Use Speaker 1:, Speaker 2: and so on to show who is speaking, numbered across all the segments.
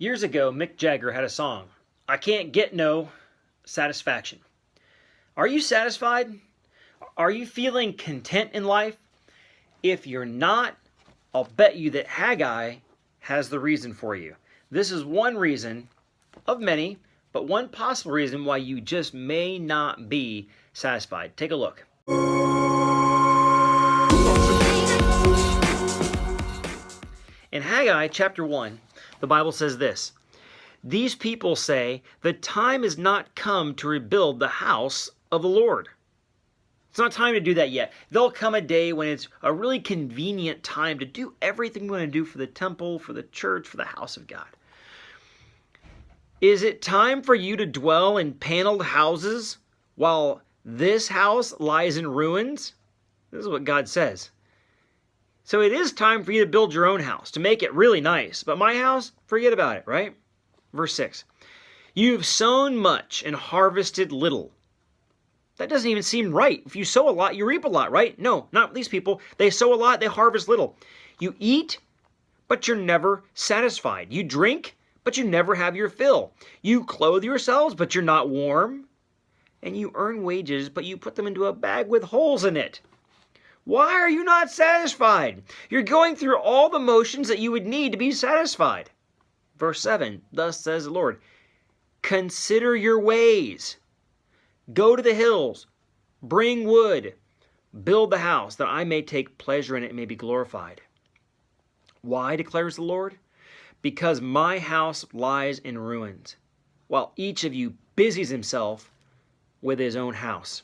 Speaker 1: Years ago, Mick Jagger had a song, I Can't Get No Satisfaction. Are you satisfied? Are you feeling content in life? If you're not, I'll bet you that Haggai has the reason for you. This is one reason of many, but one possible reason why you just may not be satisfied. Take a look. In Haggai chapter 1, the Bible says this, "These people say, the time is not come to rebuild the house of the Lord." It's not time to do that yet. There'll come a day when it's a really convenient time to do everything we want to do for the temple, for the church, for the house of God. Is it time for you to dwell in paneled houses while this house lies in ruins? This is what God says. So it is time for you to build your own house, to make it really nice. But my house, forget about it, right? Verse 6. You've sown much and harvested little. That doesn't even seem right. If you sow a lot, you reap a lot, right? No, not these people. They sow a lot, they harvest little. You eat, but you're never satisfied. You drink, but you never have your fill. You clothe yourselves, but you're not warm. And you earn wages, but you put them into a bag with holes in it. Why are you not satisfied? You're going through all the motions that you would need to be satisfied. Verse 7, thus says the Lord, consider your ways. Go to the hills, bring wood, build the house, that I may take pleasure in it and may be glorified. Why, declares the Lord? Because my house lies in ruins, while each of you busies himself with his own house.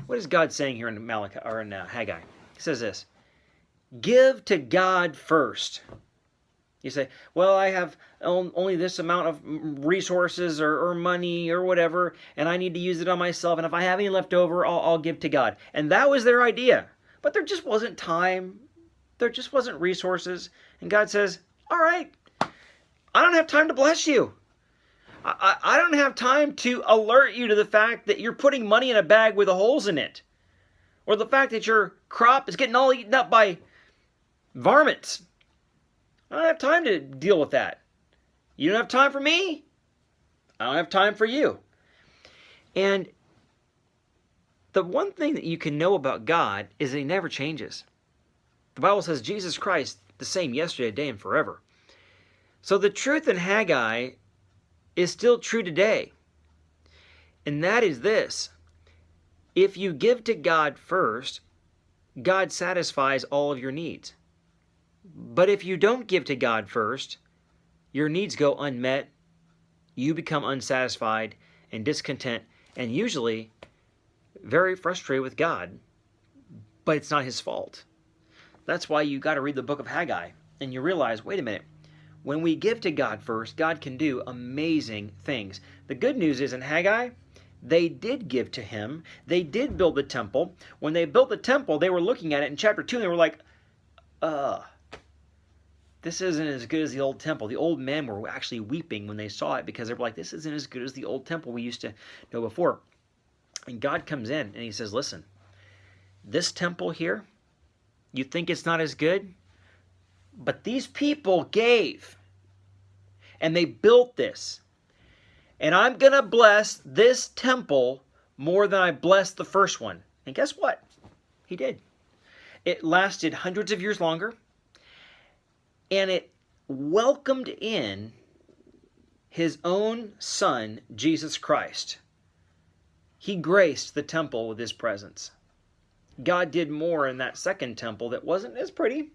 Speaker 1: What is God saying here in Malachi or in Haggai? He says this: give to God first. You say, well, I have only this amount of resources or money or whatever, and I need to use it on myself, and if I have any left over, I'll give to God. And that was their idea. But there just wasn't time. There just wasn't resources. And God says, all right, I don't have time to bless you. I don't have time to alert you to the fact that you're putting money in a bag with the holes in it. Or the fact that your crop is getting all eaten up by varmints. I don't have time to deal with that. You don't have time for me. I don't have time for you. And the one thing that you can know about God is that He never changes. The Bible says Jesus Christ, the same yesterday, today, and forever. So the truth in Haggai is still true today. And that is this: if you give to God first, God satisfies all of your needs. But if you don't give to God first, your needs go unmet, you become unsatisfied and discontent, and usually very frustrated with God. But it's not His fault. That's why you got to read the book of Haggai, and you realize, wait a minute, when we give to God first, God can do amazing things. The good news is in Haggai, they did give to Him. They did build the temple. When they built the temple, they were looking at it in chapter 2, and they were like, this isn't as good as the old temple. The old men were actually weeping when they saw it because they were like, this isn't as good as the old temple we used to know before. And God comes in and He says, listen, this temple here, you think it's not as good? But these people gave, and they built this. And I'm going to bless this temple more than I blessed the first one. And guess what? He did. It lasted hundreds of years longer, and it welcomed in His own Son, Jesus Christ. He graced the temple with His presence. God did more in that second temple that wasn't as pretty,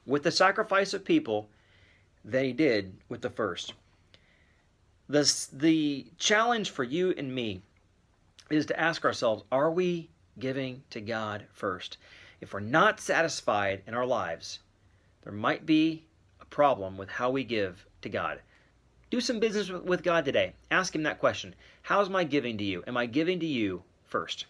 Speaker 1: with the sacrifice of people, than He did with the first. The challenge for you and me is to ask ourselves, are we giving to God first? If we're not satisfied in our lives, there might be a problem with how we give to God. Do some business with God today. Ask Him that question. How's my giving to you? Am I giving to you first?